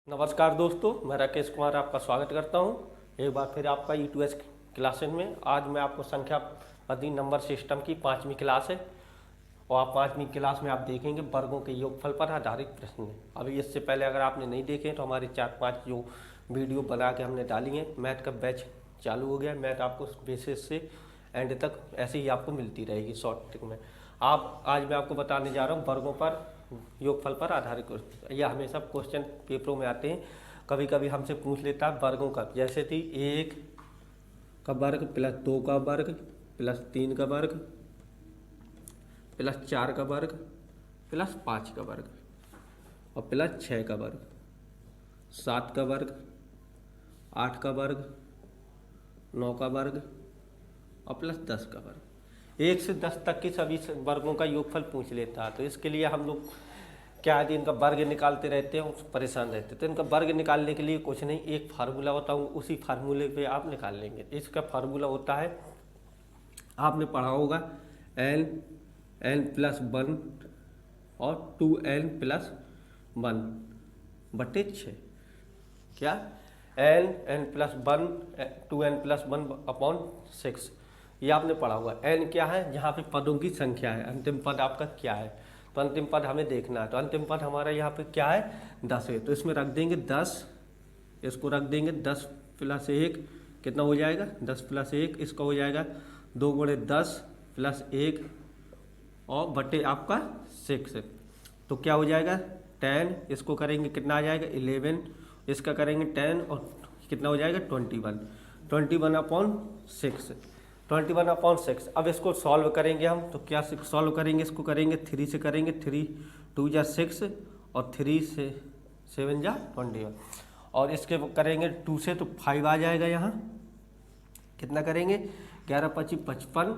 नमस्कार दोस्तों, मैं राकेश कुमार आपका स्वागत करता हूं एक बार फिर आपका यूट्यूब क्लासेस में। आज मैं आपको संख्या पद्धति नंबर सिस्टम की 5वीं क्लास है और आप 5वीं क्लास में आप देखेंगे वर्गों के योगफल पर आधारित प्रश्न है। अभी इससे पहले अगर आपने नहीं देखे तो हमारे 4-5 जो वीडियो बना के हमने डाली हैं, मैथ का बैच चालू हो गया। मैथ आपको बेसिस से एंड तक ऐसे ही आपको मिलती रहेगी शॉर्ट ट्रिक में। आज मैं आपको बताने जा रहा हूँ वर्गों पर योगफल पर आधारित क्वेश्चन। यह हमेशा क्वेश्चन पेपरों में आते हैं। कभी कभी हमसे पूछ लेता है वर्गों का, जैसे थी 1 का वर्ग प्लस 2 का वर्ग प्लस 3 का वर्ग प्लस 4 का वर्ग प्लस 5 का वर्ग और प्लस 6 का वर्ग, 7 का वर्ग, 8 का वर्ग, 9 का वर्ग और प्लस 10 का वर्ग। 1 से 10 तक के सभी वर्गों का योगफल पूछ लेता है। तो इसके लिए हम लोग क्या है, इनका वर्ग निकालते रहते हैं, परेशान रहते हैं। तो इनका वर्ग निकालने के लिए कुछ नहीं, एक फार्मूला होता है, उसी फार्मूले पे आप निकाल लेंगे। इसका फार्मूला होता है, आपने पढ़ा होगा n+1 और 2n+1 बटे 6। क्या n+1 2n+1/6 ये आपने पढ़ा होगा। n क्या है, जहाँ पे पदों की संख्या है, अंतिम पद आपका क्या है, तो अंतिम पद हमें देखना है। तो अंतिम पद हमारा यहाँ पे क्या है, 10 है। तो इसमें रख देंगे 10, इसको रख देंगे 10 + 1 कितना हो जाएगा, 10 + 1 इसका हो जाएगा 2 × 10 + 1 और बटे आपका 6। तो क्या हो जाएगा 10, इसको करेंगे कितना आ जाएगा 11, इसका करेंगे 10 और कितना हो जाएगा 21/6। 21/6। अब इसको सॉल्व करेंगे हम, तो क्या सॉल्व करेंगे, इसको करेंगे 3 से करेंगे, 3 2 × 6 और 3 से 7 × 21 और इसके करेंगे 2 से तो 5 आ जाएगा। यहाँ कितना करेंगे 11 × 25 55,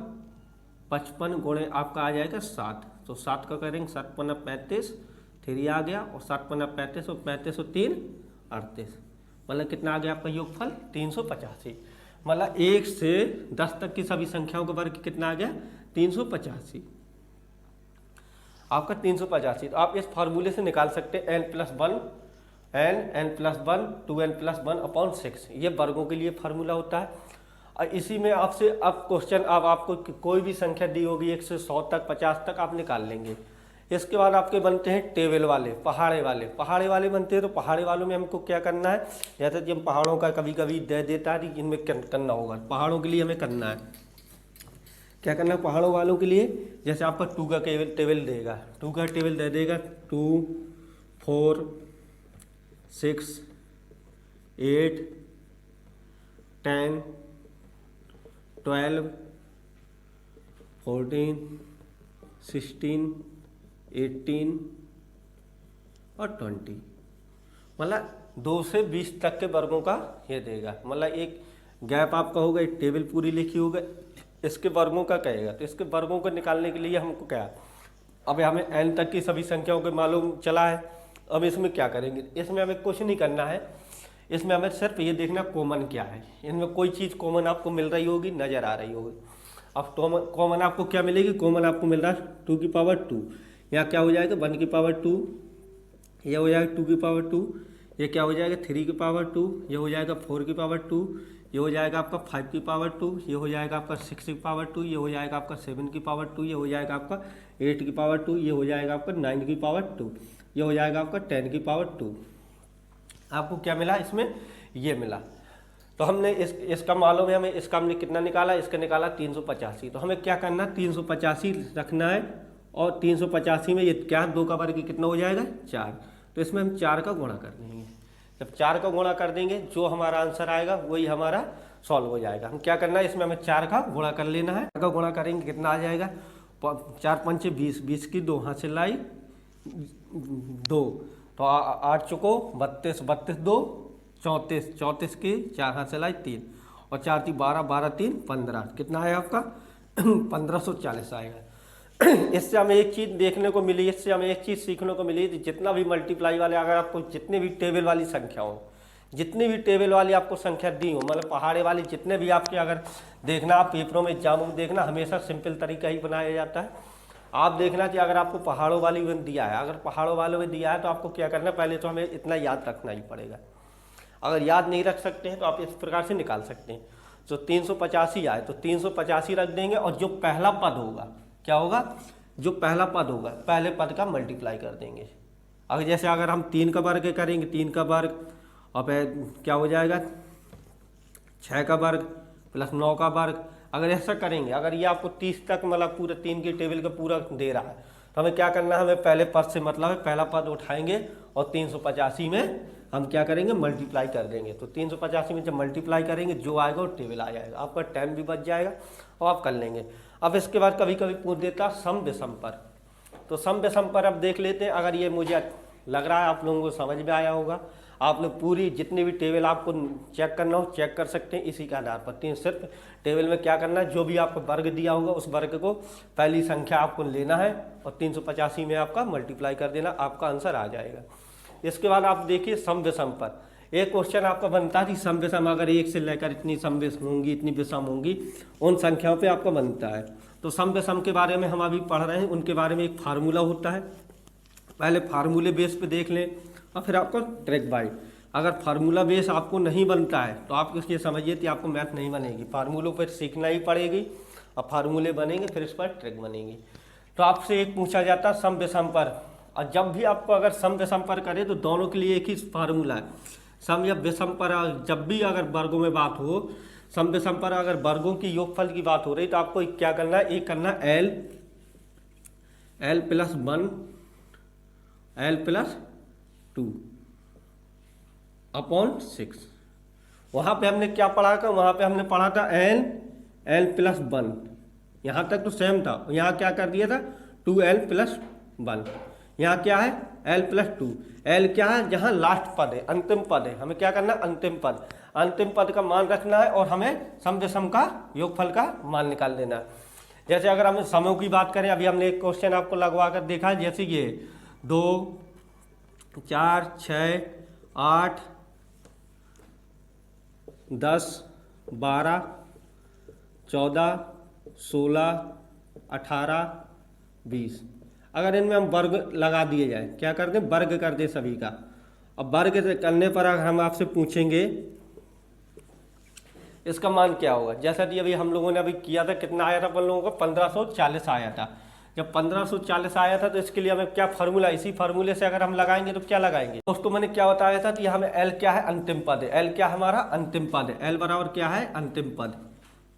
55 गुणे आपका आ जाएगा 7। तो 7 का करेंगे 7 × 5 35, 3 आ गया और 7 × 35 और 35 और 3 38। मतलब कितना आ गया आपका योगफल 385। मतलब 1 से 10 तक की सभी संख्याओं का वर्ग कितना आ गया 385, आपका 385। तो आप इस फार्मूले से निकाल सकते हैं n+1 2n+1/6। ये वर्गों के लिए फार्मूला होता है। और इसी में आपसे अब क्वेश्चन, अब आपको कोई भी संख्या दी होगी 1 से 100 तक 50 तक आप निकाल लेंगे। इसके बाद आपके बनते हैं टेबल वाले, पहाड़े वाले बनते हैं। तो पहाड़े वालों में हमको क्या करना है, जैसे कि हम पहाड़ों का कभी कभी दे देता है, इनमें करना होगा। पहाड़ों के लिए हमें करना है, क्या करना है पहाड़ों वालों के लिए, जैसे आपका 2 का टेबल देगा, 2 का टेबल दे देगा 2 4 6 8 10 12 14 16 18 और 20। मतलब 2 से 20 तक के वर्गों का ये देगा। मतलब एक गैप आपका होगा, एक टेबल पूरी लिखी होगा, इसके वर्गों का कहेगा। तो इसके वर्गों को निकालने के लिए हमको क्या, अब हमें n तक की सभी संख्याओं को मालूम चला है। अब इसमें क्या करेंगे, इसमें हमें कुछ नहीं करना है, इसमें हमें सिर्फ ये देखना कॉमन क्या है। इनमें कोई चीज़ कॉमन आपको मिल रही होगी, नज़र आ रही होगी। अब कॉमन आपको क्या मिलेगी, कॉमन आपको मिल रहा है 2 यहाँ क्या हो जाएगा 1/2, यह हो जाएगा 2/2, ये क्या हो जाएगा 3/2, ये हो जाएगा 4/2, ये हो जाएगा आपका 5/2, ये हो जाएगा आपका 6/2, ये हो जाएगा आपका 7/2, ये हो जाएगा आपका 8/2, ये हो जाएगा आपका 9/2, ये हो जाएगा आपका 10/2। आपको क्या मिला इसमें, ये मिला। तो हमने इसका मालूम है, हमें इसका हमने कितना निकाला, इसका निकाला 385। तो हमें क्या करना, 385 रखना है। और 385 में ये क्या 2 का वर्ग कितना हो जाएगा 4। तो इसमें हम 4 का गुणा कर देंगे। जब 4 का गुणा कर देंगे, जो हमारा आंसर आएगा वही हमारा सॉल्व हो जाएगा। हम क्या करना है, इसमें हमें 4 का गुणा कर लेना है। 4 का गुणा करेंगे कितना आ जाएगा, 4 × 5 = 20, 20 की 2 हाथ से लाई 2, तो 8 चुको 32, 32 2 34, 34 की 4 हाथ से लाई 3 और 4 × 3 12, 12 × 3 15। कितना आया आपका 1540 आएगा। इससे हमें एक चीज़ देखने को मिली, इससे हमें एक चीज़ सीखने को मिली, जितना भी मल्टीप्लाई वाले, अगर आपको जितने भी टेबल वाली संख्या हो, जितनी भी टेबल वाली आपको संख्या दी हो, मतलब पहाड़े वाली जितने भी आपके, अगर देखना आप पेपरों में एग्जामों में देखना, हमेशा सिंपल तरीका ही बनाया जाता है। आप देखना कि अगर आपको पहाड़ों वाली में दिया है, अगर पहाड़ों वाले में दिया है तो आपको क्या करना है, पहले तो हमें इतना याद रखना ही पड़ेगा। अगर याद नहीं रख सकते हैं तो आप इस प्रकार से निकाल सकते हैं। जो 385 आए तो 385 रख देंगे, और जो पहला पद होगा क्या होगा, जो पहला पद होगा पहले पद का मल्टीप्लाई कर देंगे। अगर जैसे अगर हम 3 का वर्ग करेंगे, 3 का वर्ग अब क्या हो जाएगा 6 का वर्ग प्लस 9 का वर्ग। अगर ऐसा करेंगे, अगर ये आपको 30 तक मतलब पूरे 3 की टेबल का पूरा दे रहा है तो हमें क्या करना है, हमें पहले पद से मतलब है पहला पद उठाएंगे और 385 में हम क्या करेंगे मल्टीप्लाई कर देंगे। तो 385 में जब मल्टीप्लाई करेंगे जो आएगा वो टेबल आ जाएगा, आपका टाइम भी बच जाएगा और आप कर लेंगे। अब इसके बाद कभी कभी पूछ देता सम विषम पर, तो सम विषम पर अब देख लेते हैं। अगर ये मुझे लग रहा है आप लोगों को समझ में आया होगा, आप लोग पूरी जितनी भी टेबल आपको चेक करना हो चेक कर सकते हैं इसी के आधार पर। सिर्फ टेबल में क्या करना है, जो भी आपको वर्ग दिया होगा उस वर्ग को पहली संख्या आपको लेना है और 385 में आपका मल्टीप्लाई कर देना, आपका आंसर आ जाएगा। इसके बाद आप देखिए सम विषम पर एक क्वेश्चन आपका बनता है कि सम विषम अगर 1 से लेकर इतनी सम विषम होंगी, इतनी विषम होंगी, उन संख्याओं पे आपका बनता है। तो सम विषम के बारे में हम अभी पढ़ रहे हैं, उनके बारे में एक फार्मूला होता है, पहले फार्मूले बेस पे देख लें और फिर आपको ट्रिक बाय। अगर फार्मूला बेस आपको नहीं बनता है तो आप इसलिए समझिए कि आपको मैथ नहीं बनेगी, फार्मूलों पर सीखना ही पड़ेगी और फार्मूले बनेंगे फिर इस पर ट्रिक बनेगी। तो आपसे एक पूछा जाता है सम विषम पर, और जब भी आपको अगर सम विषम पर करें तो दोनों के लिए एक ही फार्मूला है। सम या विषम पर जब भी अगर वर्गों में बात हो, सम विषम पर अगर वर्गों की योगफल की बात हो रही तो आपको क्या करना है, एक करना L plus 1 L plus 2 upon 6। वहाँ पे हमने क्या पढ़ा था, वहाँ पे हमने पढ़ा था एल प्लस 1, यहाँ तक तो सेम था। यहाँ क्या कर दिया था 2l प्लस 1, यहाँ क्या है l प्लस 2। l क्या है, जहाँ लास्ट पद है, अंतिम पद है, हमें क्या करना है अंतिम पद का मान रखना है और हमें सम विषम का योगफल का मान निकाल देना है। जैसे अगर हम समयों की बात करें, अभी हमने एक क्वेश्चन आपको लगवा कर देखा है, जैसे ये 2 4 6 8 10 12 14 16 18 20, अगर इनमें हम वर्ग लगा दिए जाए, क्या कर दें वर्ग कर दें सभी का। अब वर्ग करने पर अगर हम आपसे पूछेंगे इसका मान क्या होगा, जैसा कि अभी हम लोगों ने अभी किया था, कितना आया था अपन लोगों को 1540 आया था। जब 1540 आया था तो इसके लिए हमें क्या फार्मूला, इसी फार्मूले से अगर हम लगाएंगे तो क्या लगाएंगे दोस्तों, मैंने क्या बताया था कि हमें एल क्या है अंतिम पद है, एल क्या हमारा अंतिम पद है, एल बराबर क्या है अंतिम पद।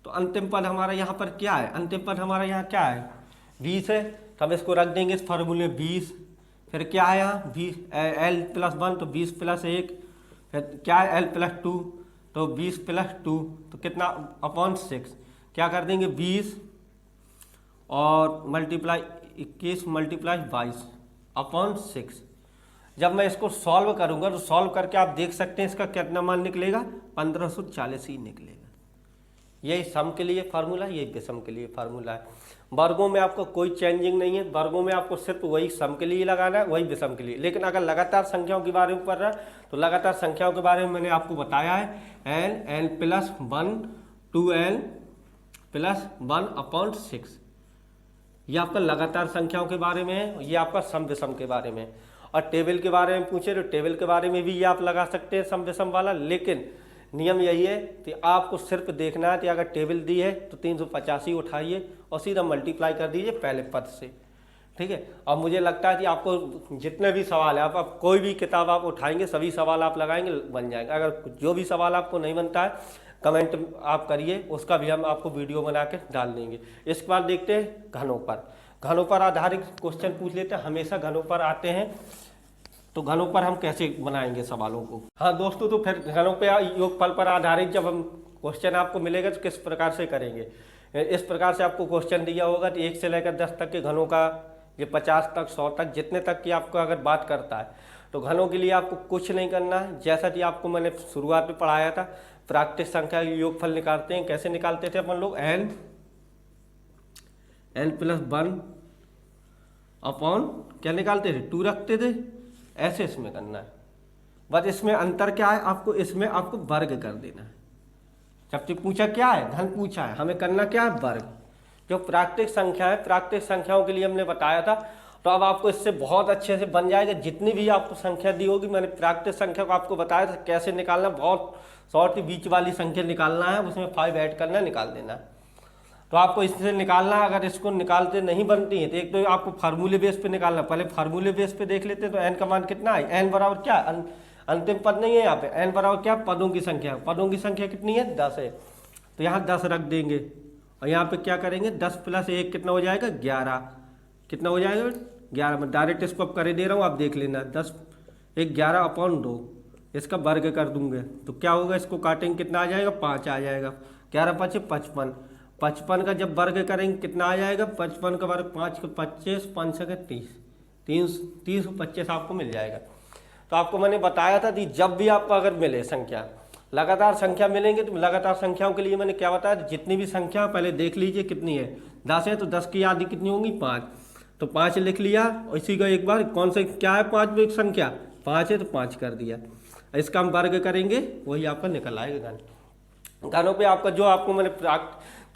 तो अंतिम पद हमारा यहाँ पर क्या है, अंतिम पद हमारा यहाँ क्या है 20 है, तो हम इसको रख देंगे इस फार्मूले 20। फिर क्या है यहाँ 20 एल प्लस 1 तो 20 प्लस 1, फिर क्या है एल प्लस 2 तो 20 प्लस 2 तो कितना अपॉन 6, क्या कर देंगे 20 और मल्टीप्लाई 21 मल्टीप्लाई 22 अपॉन 6। जब मैं इसको सॉल्व करूंगा तो सॉल्व करके आप देख सकते हैं इसका कितना मान निकलेगा 1540 ही निकलेगा। यही सम के लिए फार्मूला, यही विषम के लिए फार्मूला है। वर्गों में आपको कोई चेंजिंग नहीं है, वर्गों में आपको सिर्फ वही सम के लिए लगाना है, वही विषम के लिए। लेकिन अगर लगातार संख्याओं के बारे में पढ़ रहा है तो लगातार संख्याओं के बारे में मैंने आपको बताया है L plus 1 2l plus 1 upon 6, ये आपका लगातार संख्याओं के बारे में है, ये आपका सम विषम के बारे में। और टेबल के बारे में पूछे तो टेबल के बारे में भी ये आप लगा सकते हैं सम विषम वाला, लेकिन नियम यही है कि आपको सिर्फ देखना है कि अगर टेबल दी है तो 385 उठाइए और सीधा मल्टीप्लाई कर दीजिए पहले पद से, ठीक है। और मुझे लगता है कि आपको जितने भी सवाल है आप कोई भी किताब आप उठाएंगे सभी सवाल आप लगाएंगे बन जाएंगे। अगर जो भी सवाल आपको नहीं बनता है कमेंट आप करिए, उसका भी हम आपको वीडियो बना के डाल देंगे। इसके बाद देखते हैं घनों पर आधारित क्वेश्चन पूछ लेते हैं, हमेशा घनों पर आते हैं, तो घनों पर हम कैसे बनाएंगे सवालों को। हाँ दोस्तों, तो फिर घनों पे योगफल पर आधारित जब हम क्वेश्चन आपको मिलेगा तो किस प्रकार से करेंगे, इस प्रकार से आपको क्वेश्चन दिया होगा कि 1 से लेकर 10 तक के घनों का, ये 50 तक 100 तक जितने तक की आपको अगर बात करता है तो घनों के लिए आपको कुछ नहीं करना है। जैसा कि आपको मैंने शुरुआत में पढ़ाया था, प्राकृतिक संख्या के योगफल निकालते हैं, कैसे निकालते थे अपन लोग एल प्लस 1 अपॉन क्या निकालते थे 2 रखते थे, ऐसे इसमें करना है। बस इसमें अंतर क्या है, आपको इसमें आपको वर्ग कर देना है। जब पूछा क्या है घन पूछा है, हमें करना क्या है वर्ग, जो प्राकृतिक संख्या है, प्राकृतिक संख्याओं के लिए हमने बताया था। तो अब आपको इससे बहुत अच्छे से बन जाएगा। जितनी भी आपको संख्या दी होगी, मैंने प्राकृतिक संख्या को आपको बताया था कैसे निकालना, बहुत शॉर्ट ही बीच वाली संख्या निकालना है, उसमें 5 ऐड करना है, निकाल देना है। तो आपको इससे निकालना है। अगर इसको निकालते नहीं बनती है तो एक तो आपको फार्मूले बेस पे निकालना। पहले फार्मूले बेस पे देख लेते हैं। तो एन का मान कितना है, एन बराबर क्या, अंतिम पद नहीं है यहाँ पे, एन बराबर क्या, पदों की संख्या। पदों की संख्या कितनी है, 10 है। तो यहाँ 10 रख देंगे और यहाँ पे क्या करेंगे, 10 + 1 कितना हो जाएगा, 11। कितना हो जाएगा, 11। मैं डायरेक्ट इसको अब कर दे रहा हूँ, आप देख लेना। 10 1 11/2 इसका वर्ग कर दूंगे तो क्या होगा, इसको काटेंगे कितना आ जाएगा, 5 आ जाएगा। 11 × 5 = 55। 55 का जब वर्ग करेंगे कितना आ जाएगा, 55 का वर्ग 5 × 25 5 × 30 325 आपको मिल जाएगा। तो आपको मैंने बताया था कि जब भी आपको अगर मिले संख्या, लगातार संख्या मिलेंगे तो लगातार संख्याओं के लिए मैंने क्या बताया, जितनी भी संख्या पहले देख लीजिए कितनी है, 10 है तो 10 की आधी कितनी होंगी, 5। तो 5 लिख लिया और इसी का एक बार कौन से क्या है, 5 में संख्या 5 है तो 5 कर दिया। इसका हम वर्ग करेंगे वही आपका निकल आएगा घन। घनों पे आपका जो आपको मैंने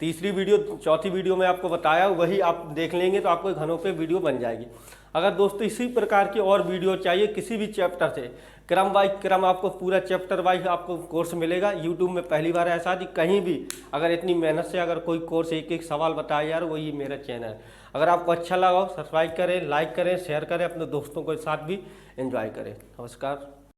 तीसरी वीडियो चौथी वीडियो में आपको बताया वही आप देख लेंगे तो आपको घनों पे वीडियो बन जाएगी। अगर दोस्तों इसी प्रकार की और वीडियो चाहिए किसी भी चैप्टर से, क्रम वाइज क्रम आपको पूरा चैप्टर वाइज आपको कोर्स मिलेगा। यूट्यूब में पहली बार ऐसा नहीं, कहीं भी अगर इतनी मेहनत से अगर कोई कोर्स एक एक सवाल बताया यार, वही मेरा चैनल है। अगर आपको अच्छा लगा हो सब्सक्राइब करें, लाइक करें, शेयर करें, अपने दोस्तों के साथ भी एंजॉय करें। नमस्कार।